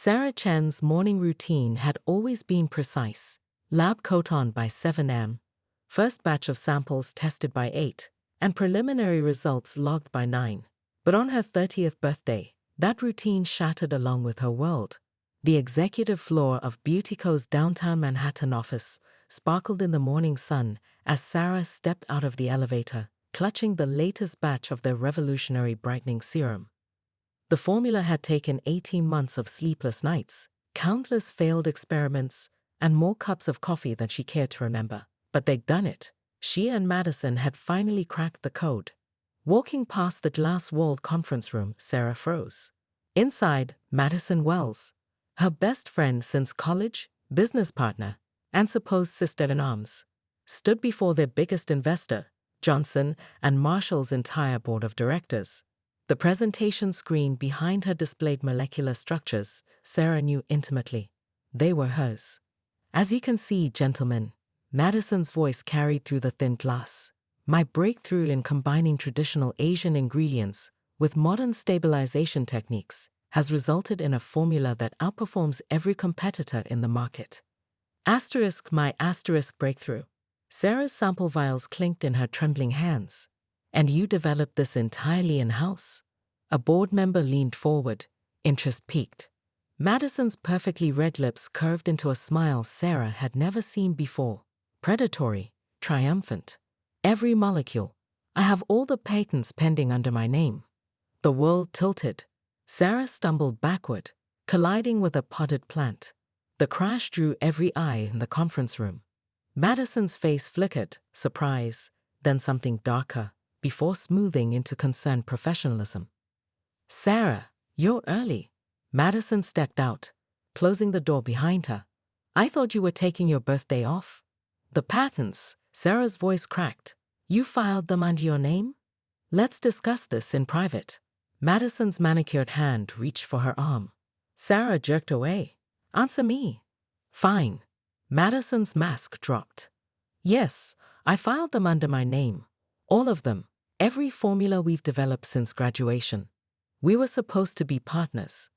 Sarah Chen's morning routine had always been precise. Lab coat on by 7 a.m., first batch of samples tested by 8, and preliminary results logged by 9. But on her 30th birthday, that routine shattered along with her world. The executive floor of Beautyco's downtown Manhattan office sparkled in the morning sun as Sarah stepped out of the elevator, clutching the latest batch of their revolutionary brightening serum. The formula had taken 18 months of sleepless nights, countless failed experiments, and more cups of coffee than she cared to remember. But they'd done it. She and Madison had finally cracked the code. Walking past the glass-walled conference room, Sarah froze. Inside, Madison Wells, her best friend since college, business partner, and supposed sister-in-arms, stood before their biggest investor, Johnson and Marshall's entire board of directors. The presentation screen behind her displayed molecular structures Sarah knew intimately. They were hers. "As you can see, gentlemen," Madison's voice carried through the thin glass, "my breakthrough in combining traditional Asian ingredients with modern stabilization techniques has resulted in a formula that outperforms every competitor in the market. My breakthrough." Sarah's sample vials clinked in her trembling hands. "And you developed this entirely in-house?" A board member leaned forward, interest piqued. Madison's perfectly red lips curved into a smile Sarah had never seen before, predatory, triumphant. "Every molecule. I have all the patents pending under my name." The world tilted. Sarah stumbled backward, colliding with a potted plant. The crash drew every eye in the conference room. Madison's face flickered, surprise, then something darker, before smoothing into concerned professionalism. "Sarah, you're early." Madison stepped out, closing the door behind her. "I thought you were taking your birthday off." "The patents," Sarah's voice cracked. "You filed them under your name?" "Let's discuss this in private." Madison's manicured hand reached for her arm. Sarah jerked away. "Answer me." "Fine." Madison's mask dropped. "Yes, I filed them under my name. All of them. Every formula we've developed since graduation. We were supposed to be partners."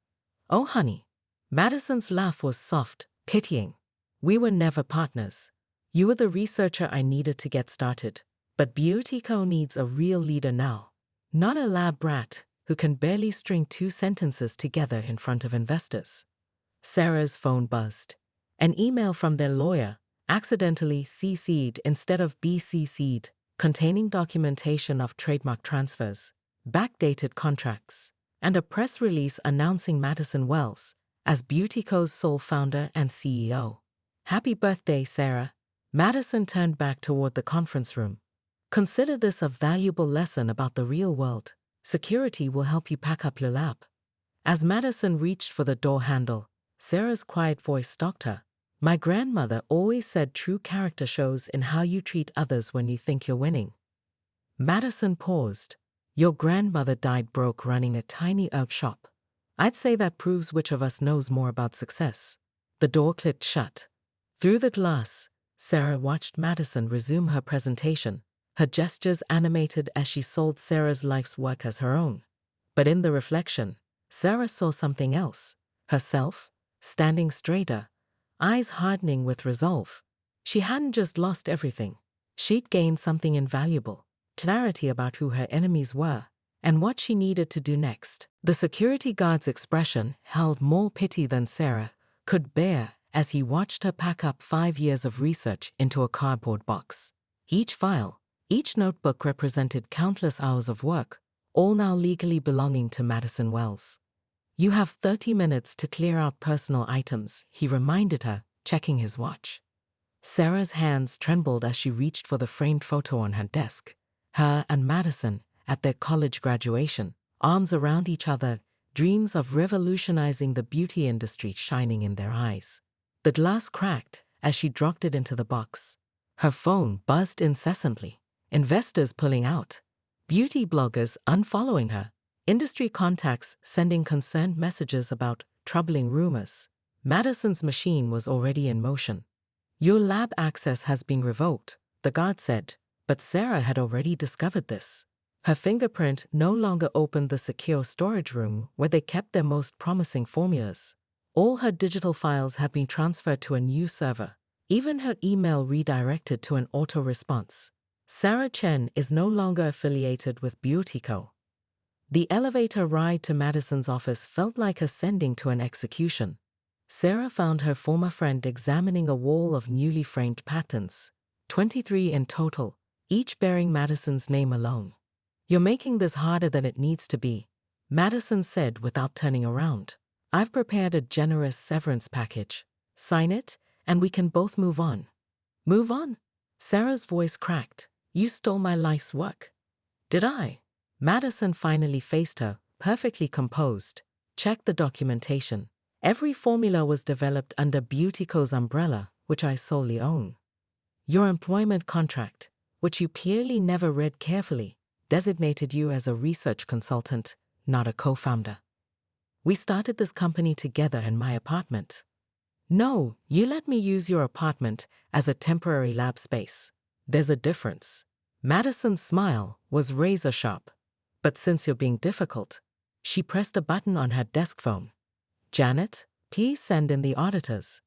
"Oh, honey." Madison's laugh was soft, pitying. "We were never partners. You were the researcher I needed to get started. But Beautyco needs a real leader now. Not a lab rat who can barely string 2 sentences together in front of investors." Sarah's phone buzzed. An email from their lawyer, accidentally CC'd instead of BCC'd, containing documentation of trademark transfers, backdated contracts, and a press release announcing Madison Wells as Beautyco's sole founder and CEO. "Happy birthday, Sarah." Madison turned back toward the conference room. "Consider this a valuable lesson about the real world. Security will help you pack up your lab." As Madison reached for the door handle, Sarah's quiet voice stalked her. "My grandmother always said true character shows in how you treat others when you think you're winning." Madison paused. "Your grandmother died broke running a tiny herb shop. I'd say that proves which of us knows more about success." The door clicked shut. Through the glass, Sarah watched Madison resume her presentation, her gestures animated as she sold Sarah's life's work as her own. But in the reflection, Sarah saw something else. Herself, standing straighter, eyes hardening with resolve. She hadn't just lost everything. She'd gained something invaluable, clarity about who her enemies were and what she needed to do next. The security guard's expression held more pity than Sarah could bear as he watched her pack up 5 years of research into a cardboard box. Each file, each notebook represented countless hours of work, all now legally belonging to Madison Wells. "You have 30 minutes to clear out personal items," he reminded her, checking his watch. Sarah's hands trembled as she reached for the framed photo on her desk. Her and Madison at their college graduation, arms around each other, dreams of revolutionizing the beauty industry shining in their eyes. The glass cracked as she dropped it into the box. Her phone buzzed incessantly. Investors pulling out. Beauty bloggers unfollowing her. Industry contacts sending concerned messages about troubling rumors. Madison's machine was already in motion. "Your lab access has been revoked," the guard said, but Sarah had already discovered this. Her fingerprint no longer opened the secure storage room where they kept their most promising formulas. All her digital files had been transferred to a new server, even her email redirected to an auto-response. Sarah Chen is no longer affiliated with Beauty Co. The elevator ride to Madison's office felt like ascending to an execution. Sarah found her former friend examining a wall of newly framed patents, 23 in total, each bearing Madison's name alone. "You're making this harder than it needs to be," Madison said without turning around. "I've prepared a generous severance package. Sign it, and we can both move on." "Move on?" Sarah's voice cracked. "You stole my life's work." "Did I?" Madison finally faced her, perfectly composed. "Check the documentation. Every formula was developed under Beauty Co.'s umbrella, which I solely own. Your employment contract, which you clearly never read carefully, designated you as a research consultant, not a co-founder. We started this company together in my apartment." "No, you let me use your apartment as a temporary lab space. There's a difference." Madison's smile was razor-sharp. "But since you're being difficult," she pressed a button on her desk phone. "Janet, please send in the auditors."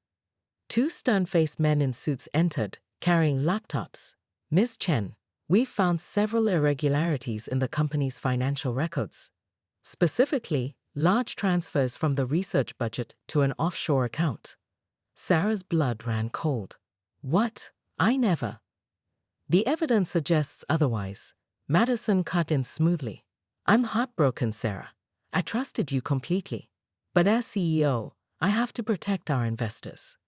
Two stern-faced men in suits entered, carrying laptops. "Ms. Chen, we've found several irregularities in the company's financial records. Specifically, large transfers from the research budget to an offshore account." Sarah's blood ran cold. "What? I never." "The evidence suggests otherwise," Madison cut in smoothly. "I'm heartbroken, Sarah. I trusted you completely. But as CEO, I have to protect our investors.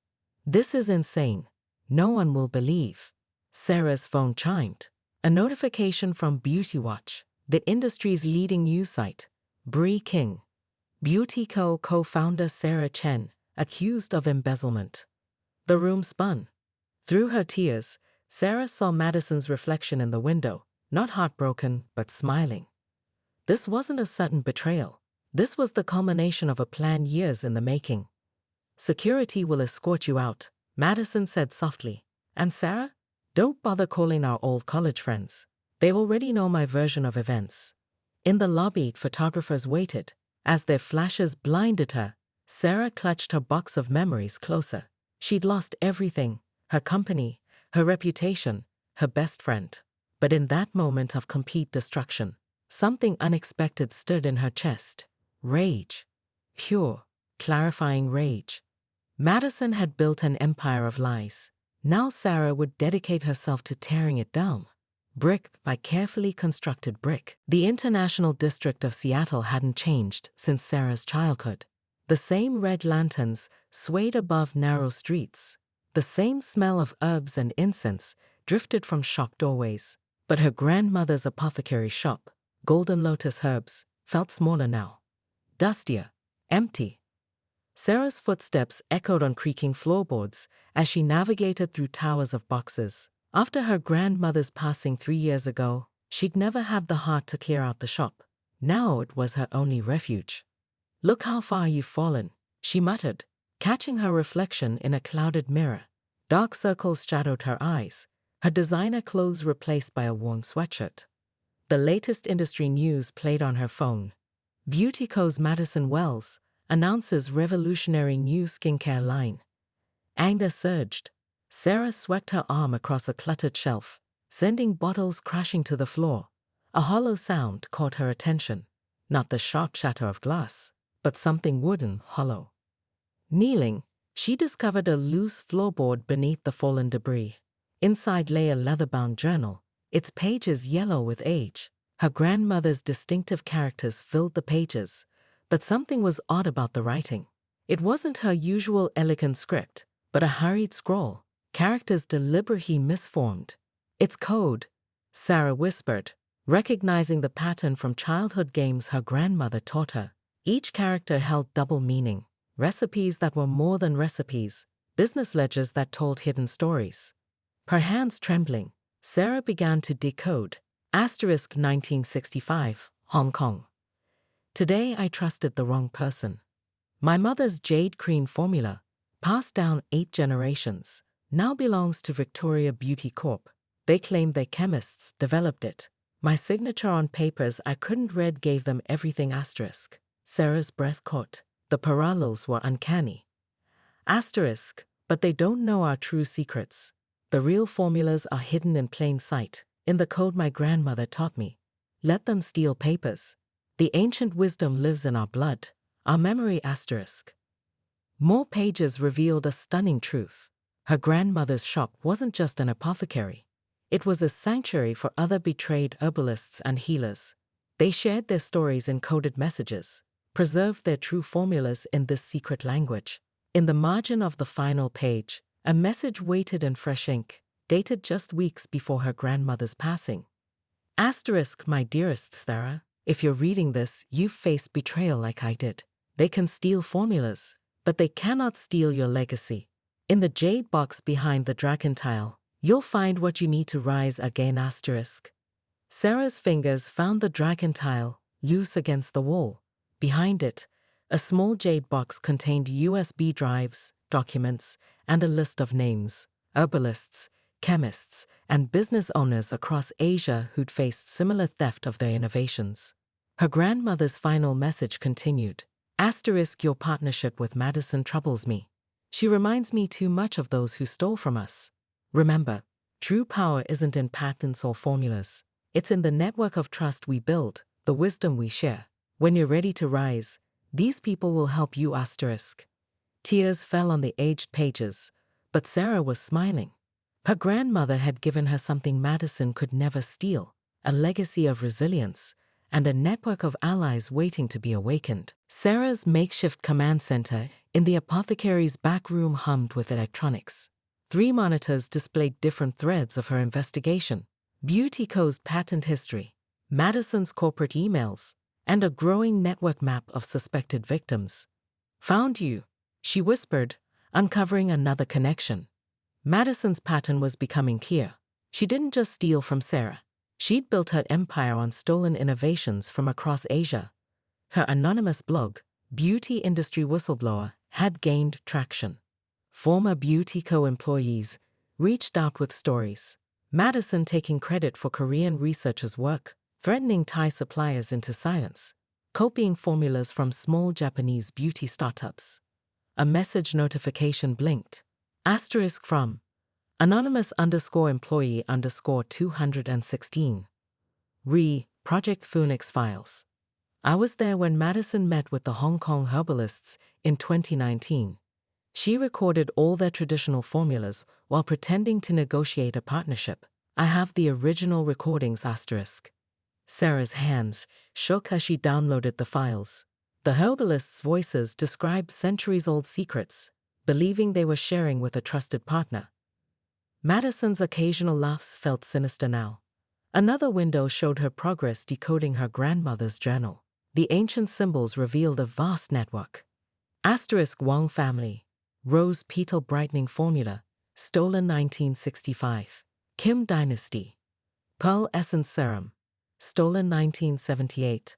This is insane. No one will believe." Sarah's phone chimed. A notification from Beauty Watch, the industry's leading news site. Bree King, Beauty Co. co-founder Sarah Chen, accused of embezzlement. The room spun. Through her tears, Sarah saw Madison's reflection in the window, not heartbroken, but smiling. This wasn't a sudden betrayal. This was the culmination of a plan years in the making. "Security will escort you out," Madison said softly. "And Sarah, don't bother calling our old college friends. They already know my version of events." In the lobby, photographers waited. As their flashes blinded her, Sarah clutched her box of memories closer. She'd lost everything: her company, her reputation, her best friend. But in that moment of complete destruction, something unexpected stirred in her chest. Rage. Pure, clarifying rage. Madison had built an empire of lies. Now Sarah would dedicate herself to tearing it down, brick by carefully constructed brick. The International District of Seattle hadn't changed since Sarah's childhood. The same red lanterns swayed above narrow streets. The same smell of herbs and incense drifted from shop doorways. But her grandmother's apothecary shop, Golden Lotus Herbs, felt smaller now. Dustier, empty. Sarah's footsteps echoed on creaking floorboards as she navigated through towers of boxes. After her grandmother's passing 3 years ago, she'd never had the heart to clear out the shop. Now it was her only refuge. "Look how far you've fallen," she muttered, catching her reflection in a clouded mirror. Dark circles shadowed her eyes, her designer clothes replaced by a worn sweatshirt. The latest industry news played on her phone. Beauty Co.'s Madison Wells announces revolutionary new skincare line. Anger surged. Sarah swept her arm across a cluttered shelf, sending bottles crashing to the floor. A hollow sound caught her attention. Not the sharp shatter of glass, but something wooden, hollow. Kneeling, she discovered a loose floorboard beneath the fallen debris. Inside lay a leather-bound journal, its pages yellow with age. Her grandmother's distinctive characters filled the pages, but something was odd about the writing. It wasn't her usual elegant script, but a hurried scroll, characters deliberately misformed. "It's code," Sarah whispered, recognizing the pattern from childhood games her grandmother taught her. Each character held double meaning, recipes that were more than recipes, business ledgers that told hidden stories. Her hands trembling, Sarah began to decode. Asterisk 1965, Hong Kong. "Today I trusted the wrong person. My mother's jade cream formula, passed down 8 generations, now belongs to Victoria Beauty Corp. They claim their chemists developed it. My signature on papers I couldn't read gave them everything." Asterisk. Sarah's breath caught. The parallels were uncanny. Asterisk, but they don't know our true secrets. The real formulas are hidden in plain sight, in the code my grandmother taught me. Let them steal papers. The ancient wisdom lives in our blood, our memory. Asterisk. More pages revealed a stunning truth. Her grandmother's shop wasn't just an apothecary. It was a sanctuary for other betrayed herbalists and healers. They shared their stories in coded messages, preserved their true formulas in this secret language. In the margin of the final page, a message waited in fresh ink, dated just weeks before her grandmother's passing. Asterisk, my dearest Sarah, if you're reading this, you've faced betrayal like I did. They can steal formulas, but they cannot steal your legacy. In the jade box behind the dragon tile, you'll find what you need to rise again. Asterisk. Sarah's fingers found the dragon tile, loose against the wall. Behind it, a small jade box contained USB drives, documents, and a list of names, herbalists, chemists, and business owners across Asia who'd faced similar theft of their innovations. Her grandmother's final message continued. Asterisk, your partnership with Madison troubles me. She reminds me too much of those who stole from us. Remember, true power isn't in patents or formulas. It's in the network of trust we build, the wisdom we share. When you're ready to rise, these people will help you. Asterisk. Tears fell on the aged pages, but Sarah was smiling. Her grandmother had given her something Madison could never steal, a legacy of resilience, and a network of allies waiting to be awakened. Sarah's makeshift command center in the apothecary's back room hummed with electronics. 3 monitors displayed different threads of her investigation: BeautyCo's patent history, Madison's corporate emails, and a growing network map of suspected victims. Found you, she whispered, uncovering another connection. Madison's pattern was becoming clear. She didn't just steal from Sarah. She'd built her empire on stolen innovations from across Asia. Her anonymous blog, Beauty Industry Whistleblower, had gained traction. Former BeautyCo employees reached out with stories. Madison taking credit for Korean researchers' work, threatening Thai suppliers into silence, copying formulas from small Japanese beauty startups. A message notification blinked. Asterisk from anonymous_employee_216. Project Phoenix Files. I was there when Madison met with the Hong Kong herbalists in 2019. She recorded all their traditional formulas while pretending to negotiate a partnership. I have the original recordings. Asterisk. Sarah's hands shook as she downloaded the files. The herbalists' voices described centuries-old secrets, believing they were sharing with a trusted partner. Madison's occasional laughs felt sinister now. Another window showed her progress decoding her grandmother's journal. The ancient symbols revealed a vast network. Asterisk Wang family, Rose Petal brightening formula, stolen 1965. Kim dynasty, Pearl essence serum, stolen 1978.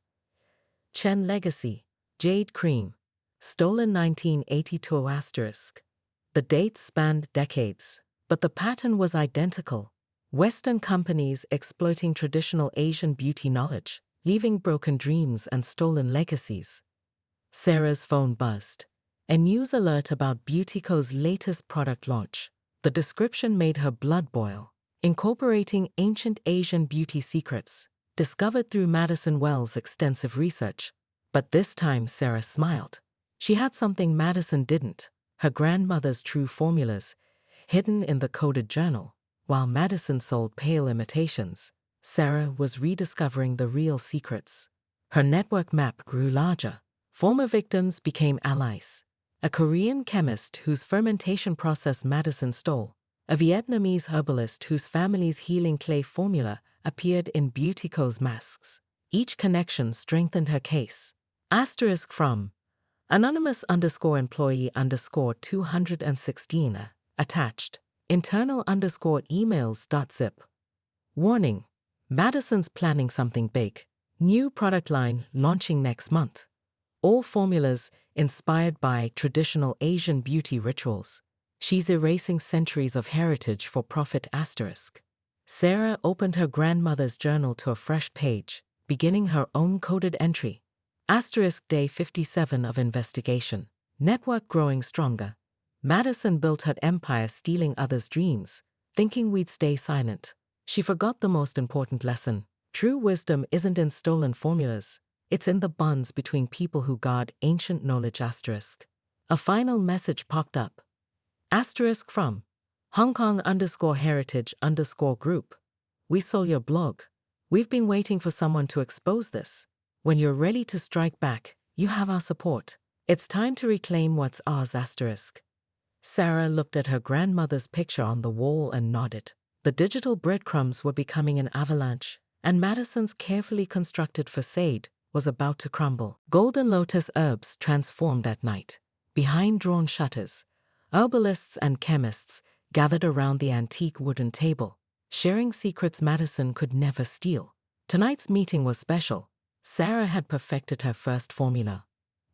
Chen legacy, jade cream, stolen 1982. Asterisk. The dates spanned decades, but the pattern was identical. Western companies exploiting traditional Asian beauty knowledge, leaving broken dreams and stolen legacies. Sarah's phone buzzed. A news alert about BeautyCo's latest product launch. The description made her blood boil. Incorporating ancient Asian beauty secrets, discovered through Madison Wells' extensive research. But this time Sarah smiled. She had something Madison didn't: her grandmother's true formulas, hidden in the coded journal. While Madison sold pale imitations, Sarah was rediscovering the real secrets. Her network map grew larger. Former victims became allies. A Korean chemist whose fermentation process Madison stole, a Vietnamese herbalist whose family's healing clay formula appeared in BeautyCo's masks. Each connection strengthened her case. Asterisk from anonymous_employee_216. Attached. Internal_emails.zip. Warning. Madison's planning something big. New product line launching next month. All formulas inspired by traditional Asian beauty rituals. She's erasing centuries of heritage for profit. Asterisk. Sarah opened her grandmother's journal to a fresh page, beginning her own coded entry. Asterisk day 57 of investigation. Network growing stronger. Madison built her empire stealing others' dreams, thinking we'd stay silent. She forgot the most important lesson. True wisdom isn't in stolen formulas. It's in the bonds between people who guard ancient knowledge. Asterisk. A final message popped up. Asterisk from Hong Kong_heritage_group. We saw your blog. We've been waiting for someone to expose this. When you're ready to strike back, you have our support. It's time to reclaim what's ours. Asterisk. Sarah looked at her grandmother's picture on the wall and nodded. The digital breadcrumbs were becoming an avalanche, and Madison's carefully constructed facade was about to crumble. Golden lotus herbs transformed at night. Behind drawn shutters, herbalists and chemists gathered around the antique wooden table, sharing secrets Madison could never steal. Tonight's meeting was special. Sarah had perfected her first formula.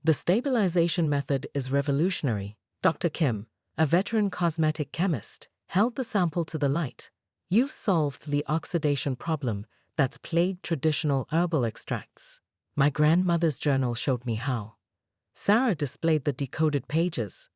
The stabilization method is revolutionary. Dr. Kim, a veteran cosmetic chemist, held the sample to the light. You've solved the oxidation problem that's plagued traditional herbal extracts. My grandmother's journal showed me how. Sarah displayed the decoded pages.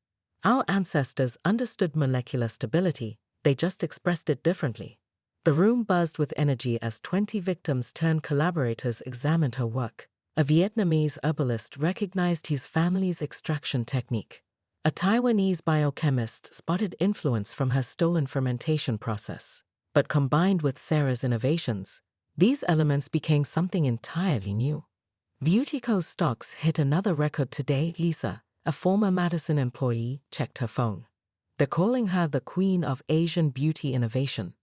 Our ancestors understood molecular stability, they just expressed it differently. The room buzzed with energy as 20 victims turned collaborators examined her work. A Vietnamese herbalist recognized his family's extraction technique. A Taiwanese biochemist spotted influence from her stolen fermentation process. But combined with Sarah's innovations, these elements became something entirely new. Beautyco's stocks hit another record today. Lisa, a former Madison employee, checked her phone. They're calling her the Queen of Asian Beauty Innovation.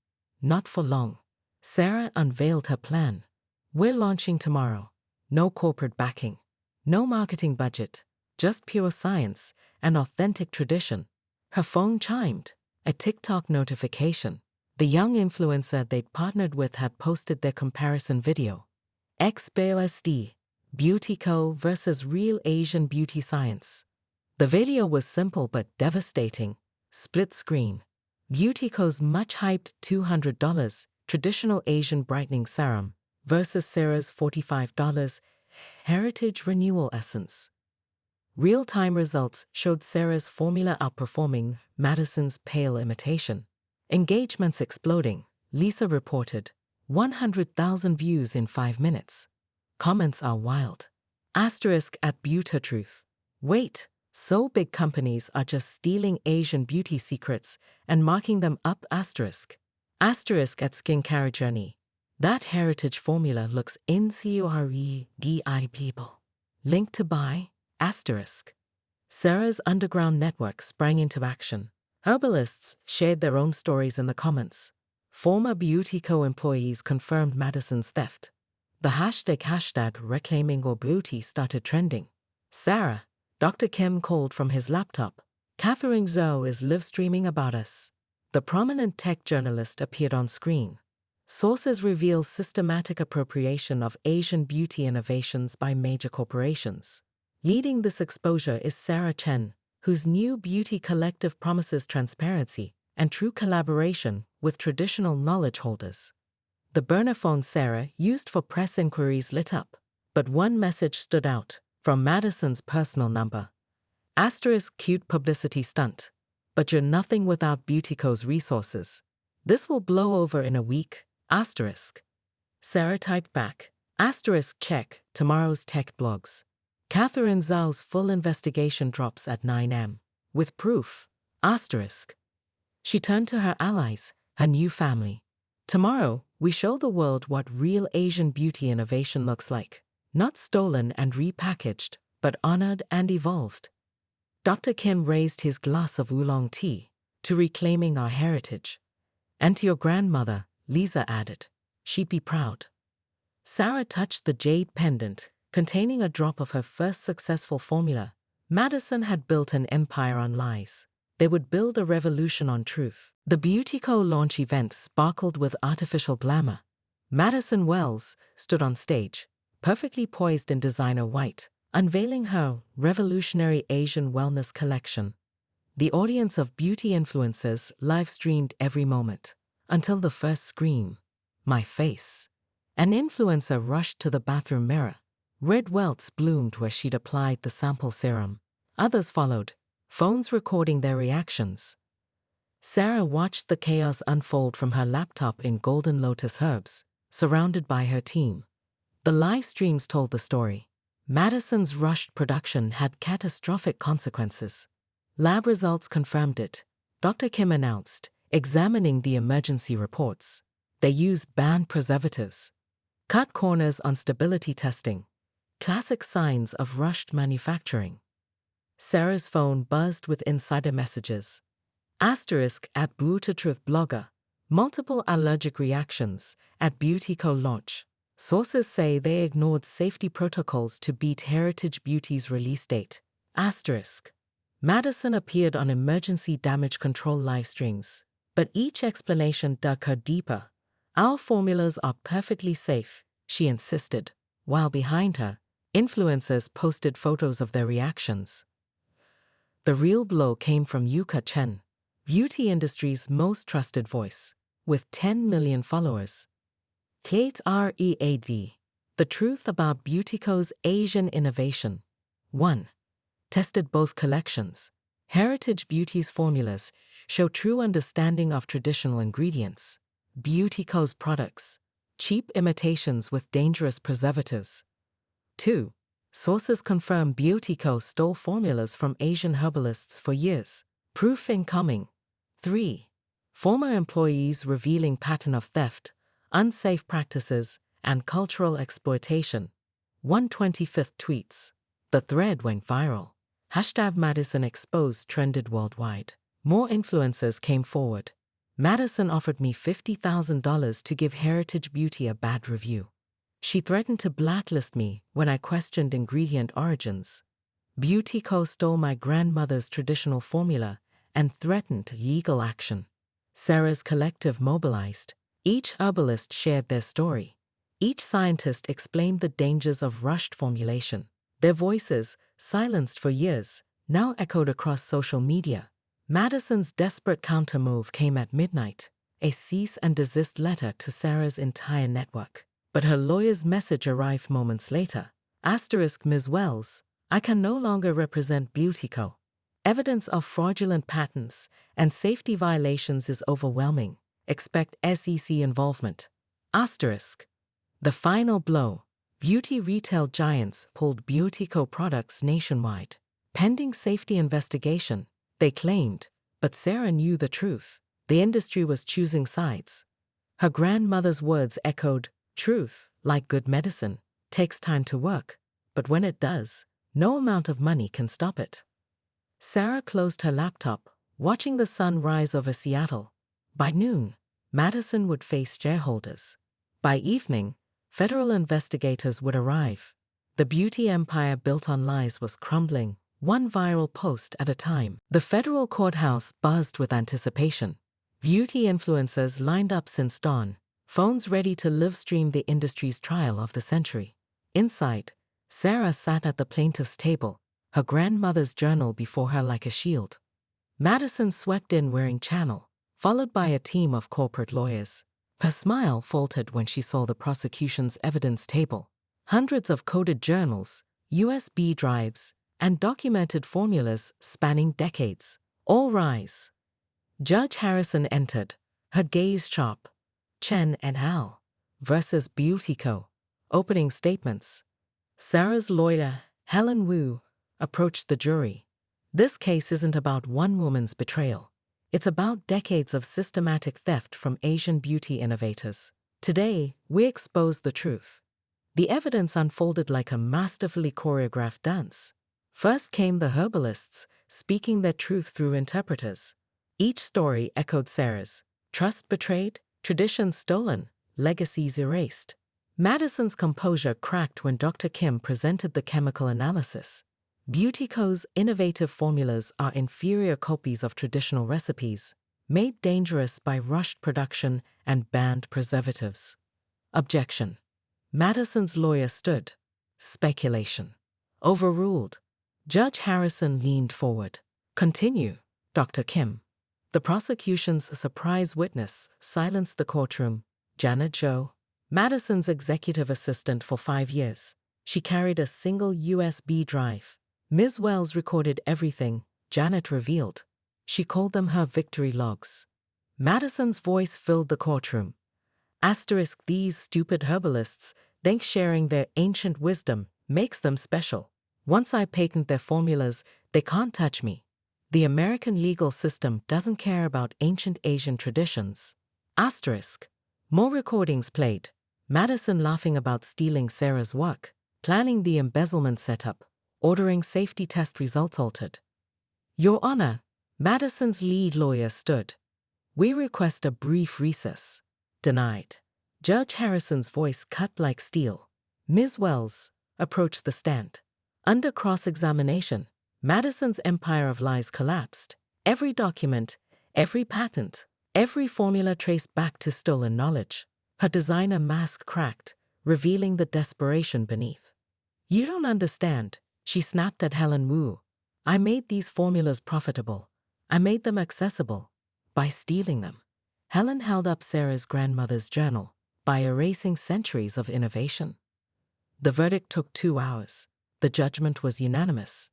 Not for long. Sarah unveiled her plan. We're launching tomorrow. No corporate backing. No marketing budget. Just pure science and authentic tradition. Her phone chimed. A TikTok notification. The young influencer they'd partnered with had posted their comparison video. XBOSD. Beautyco versus real Asian beauty science. The video was simple but devastating. Split screen. Beautyco's much-hyped $200 traditional Asian brightening serum versus Sarah's $45 heritage renewal essence. Real-time results showed Sarah's formula outperforming Madison's pale imitation. Engagements exploding. Lisa reported 100,000 views in 5 minutes. Comments are wild. Asterisk at Beautitruth. Wait, so big companies are just stealing Asian beauty secrets and marking them up. Asterisk. Asterisk at Skincare Journey. That heritage formula looks incredible. Link to buy. Asterisk. Sarah's underground network sprang into action. Herbalists shared their own stories in the comments. Former Beautyco employees confirmed Madison's theft. The hashtag reclaiming your beauty started trending. Sarah, Dr. Kim called from his laptop. Catherine Zhou is live streaming about us. The prominent tech journalist appeared on screen. Sources reveal systematic appropriation of Asian beauty innovations by major corporations. Leading this exposure is Sarah Chen, whose new beauty collective promises transparency and true collaboration with traditional knowledge holders. The burner phone Sarah used for press inquiries lit up, but one message stood out, from Madison's personal number. Asterisk cute publicity stunt. But you're nothing without Beautyco's resources. This will blow over in a week. Asterisk. Sarah typed back. Asterisk check tomorrow's tech blogs. Catherine Zhao's full investigation drops at 9 am. With proof. Asterisk. She turned to her allies, her new family. Tomorrow, we show the world what real Asian beauty innovation looks like. Not stolen and repackaged, but honored and evolved. Dr. Kim raised his glass of oolong tea to reclaiming our heritage. And to your grandmother, Lisa added. She'd be proud. Sarah touched the jade pendant, containing a drop of her first successful formula. Madison had built an empire on lies. They would build a revolution on truth. The Beautyco launch event sparkled with artificial glamour. Madison Wells stood on stage, perfectly poised in designer white, unveiling her revolutionary Asian wellness collection. The audience of beauty influencers live-streamed every moment, until the first scream, "My face." An influencer rushed to the bathroom mirror. Red welts bloomed where she'd applied the sample serum. Others followed, phones recording their reactions. Sarah watched the chaos unfold from her laptop in Golden Lotus Herbs, surrounded by her team. The live streams told the story. Madison's rushed production had catastrophic consequences. Lab results confirmed it. Dr. Kim announced, examining the emergency reports. They used banned preservatives. Cut corners on stability testing. Classic signs of rushed manufacturing. Sarah's phone buzzed with insider messages. Asterisk at Beauty Truth blogger. Multiple allergic reactions at Beauty Co. launch. Sources say they ignored safety protocols to beat Heritage Beauty's release date. Asterisk. Madison appeared on emergency damage control live streams, but each explanation dug her deeper. Our formulas are perfectly safe, she insisted, while behind her, influencers posted photos of their reactions. The real blow came from Yuka Chen, beauty industry's most trusted voice, with 10 million followers. Kate Read. The truth about Beauty Co.'s Asian innovation. 1. Tested both collections. Heritage Beauty's formulas show true understanding of traditional ingredients. Beauty Co.'s products. Cheap imitations with dangerous preservatives. 2. Sources confirm Beauty Co. stole formulas from Asian herbalists for years. Proof incoming. 3. Former employees revealing pattern of theft, unsafe practices, and cultural exploitation. 125th tweets. The thread went viral. #Madison exposed trended worldwide. More influencers came forward. Madison offered me $50,000 to give Heritage Beauty a bad review. She threatened to blacklist me when I questioned ingredient origins. Beauty Co. stole my grandmother's traditional formula and threatened legal action. Sarah's collective mobilized. Each herbalist shared their story. Each scientist explained the dangers of rushed formulation. Their voices, silenced for years, now echoed across social media. Madison's desperate countermove came at midnight, a cease and desist letter to Sarah's entire network. But her lawyer's message arrived moments later. Asterisk Ms. Wells, I can no longer represent Beauty Co. Evidence of fraudulent patents and safety violations is overwhelming. Expect SEC involvement. Asterisk. The final blow. Beauty retail giants pulled Beauty Co. products nationwide. Pending safety investigation, they claimed, but Sarah knew the truth. The industry was choosing sides. Her grandmother's words echoed, truth, like good medicine, takes time to work, but when it does, no amount of money can stop it. Sarah closed her laptop, watching the sun rise over Seattle. By noon, Madison would face shareholders. By evening, federal investigators would arrive. The beauty empire built on lies was crumbling, one viral post at a time. The federal courthouse buzzed with anticipation. Beauty influencers lined up since dawn, phones ready to live stream the industry's trial of the century. Inside, Sarah sat at the plaintiff's table, her grandmother's journal before her like a shield. Madison swept in wearing channel, followed by a team of corporate lawyers. Her smile faltered when she saw the prosecution's evidence table. Hundreds of coded journals, USB drives, and documented formulas spanning decades. All rise. Judge Harrison entered, her gaze sharp. Chen et al. Versus Beauty Co. Opening statements. Sarah's lawyer, Helen Wu, approached the jury. This case isn't about one woman's betrayal. It's about decades of systematic theft from Asian beauty innovators. Today, we expose the truth. The evidence unfolded like a masterfully choreographed dance. First came the herbalists, speaking their truth through interpreters. Each story echoed Sarah's. Trust betrayed, traditions stolen, legacies erased. Madison's composure cracked when Dr. Kim presented the chemical analysis. Beauty Co.'s innovative formulas are inferior copies of traditional recipes, made dangerous by rushed production and banned preservatives. Objection. Madison's lawyer stood. Speculation. Overruled. Judge Harrison leaned forward. Continue, Dr. Kim. The prosecution's surprise witness silenced the courtroom. Janet Zhou, Madison's executive assistant for 5 years. She carried a single USB drive. Ms. Wells recorded everything, Janet revealed. She called them her victory logs. Madison's voice filled the courtroom. Asterisk, these stupid herbalists think sharing their ancient wisdom makes them special. Once I patent their formulas, they can't touch me. The American legal system doesn't care about ancient Asian traditions. Asterisk. More recordings played. Madison laughing about stealing Sarah's work, planning the embezzlement setup, ordering safety test results altered. Your Honor, Madison's lead lawyer stood. We request a brief recess. Denied. Judge Harrison's voice cut like steel. Ms. Wells approached the stand. Under cross-examination, Madison's empire of lies collapsed. Every document, every patent, every formula traced back to stolen knowledge. Her designer mask cracked, revealing the desperation beneath. You don't understand, she snapped at Helen Wu. I made these formulas profitable. I made them accessible. By stealing them. Helen held up Sarah's grandmother's journal. By erasing centuries of innovation. The verdict took 2 hours. The judgment was unanimous.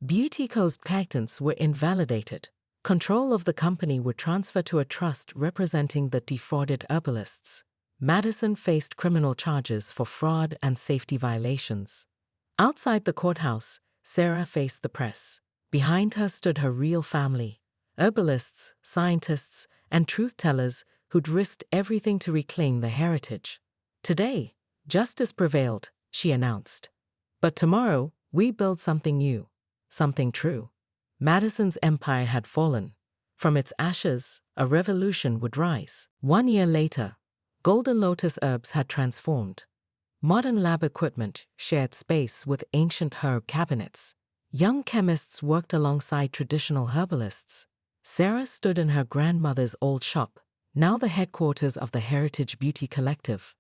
Beautyco's patents were invalidated. Control of the company would transfer to a trust representing the defrauded herbalists. Madison faced criminal charges for fraud and safety violations. Outside the courthouse, Sarah faced the press. Behind her stood her real family. Herbalists, scientists, and truth-tellers who'd risked everything to reclaim their heritage. Today, justice prevailed, she announced. But tomorrow, we build something new, something true. Madison's empire had fallen. From its ashes, a revolution would rise. 1 year later, Golden Lotus herbs had transformed. Modern lab equipment shared space with ancient herb cabinets. Young chemists worked alongside traditional herbalists. Sarah stood in her grandmother's old shop, now the headquarters of the Heritage Beauty Collective.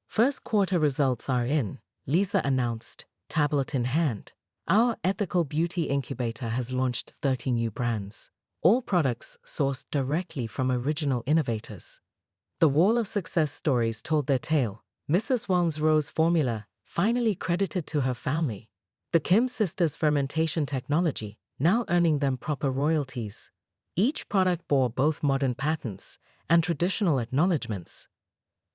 First quarter results are in, Lisa announced, tablet in hand. Our ethical beauty incubator has launched 30 new brands, all products sourced directly from original innovators. The wall of success stories told their tale. Mrs. Wong's rose formula, finally credited to her family. The Kim sisters' fermentation technology, now earning them proper royalties. Each product bore both modern patents and traditional acknowledgments.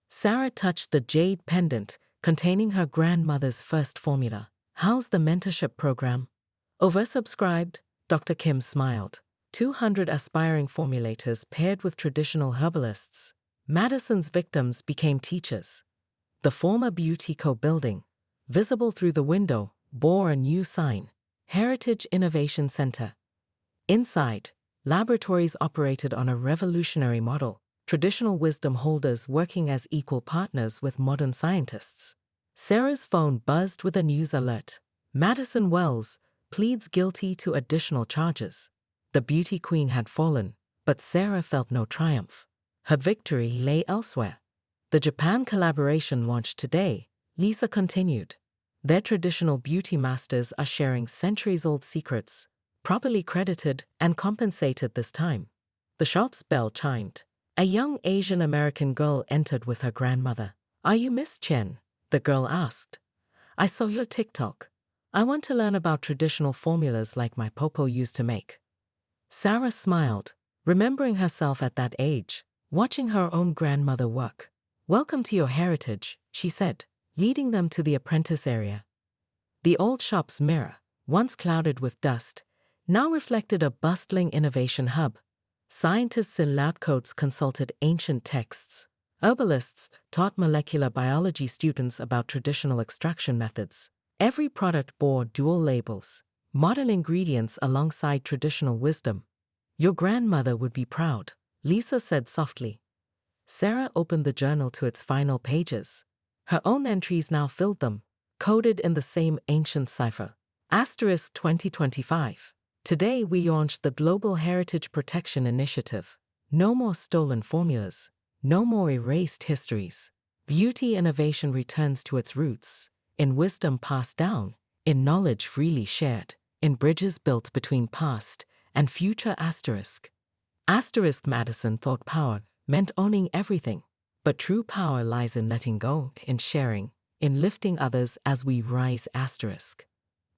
Sarah touched the jade pendant containing her grandmother's first formula. How's the mentorship program? Oversubscribed, Dr. Kim smiled. 200 aspiring formulators paired with traditional herbalists. Madison's victims became teachers. The former Beautyco building, visible through the window, bore a new sign, Heritage Innovation Center. Inside, laboratories operated on a revolutionary model, traditional wisdom holders working as equal partners with modern scientists. Sarah's phone buzzed with a news alert. Madison Wells pleads guilty to additional charges. The beauty queen had fallen, but Sarah felt no triumph. Her victory lay elsewhere. The Japan collaboration launched today, Lisa continued. Their traditional beauty masters are sharing centuries-old secrets, properly credited and compensated this time. The shop's bell chimed. A young Asian American girl entered with her grandmother. Are you Miss Chen? The girl asked. I saw your TikTok. I want to learn about traditional formulas like my popo used to make. Sarah smiled, remembering herself at that age, watching her own grandmother work. Welcome to your heritage, she said, leading them to the apprentice area. The old shop's mirror, once clouded with dust, now reflected a bustling innovation hub. Scientists in lab coats consulted ancient texts. Herbalists taught molecular biology students about traditional extraction methods. Every product bore dual labels, modern ingredients alongside traditional wisdom. Your grandmother would be proud, Lisa said softly. Sarah opened the journal to its final pages. Her own entries now filled them, coded in the same ancient cipher. Asterisk 2025. Today we launched the Global Heritage Protection Initiative. No more stolen formulas. No more erased histories. Beauty innovation returns to its roots, in wisdom passed down, in knowledge freely shared, in bridges built between past and future. Asterisk Madison thought power meant owning everything, but true power lies in letting go, in sharing, in lifting others as we rise asterisk.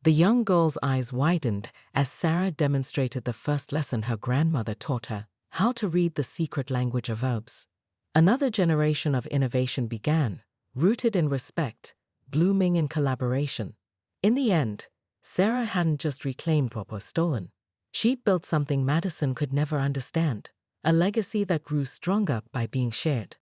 The young girl's eyes widened as Sarah demonstrated the first lesson her grandmother taught her, how to read the secret language of verbs. Another generation of innovation began, rooted in respect, blooming in collaboration. In the end, Sarah hadn't just reclaimed what was stolen. She'd built something Madison could never understand, a legacy that grew stronger by being shared.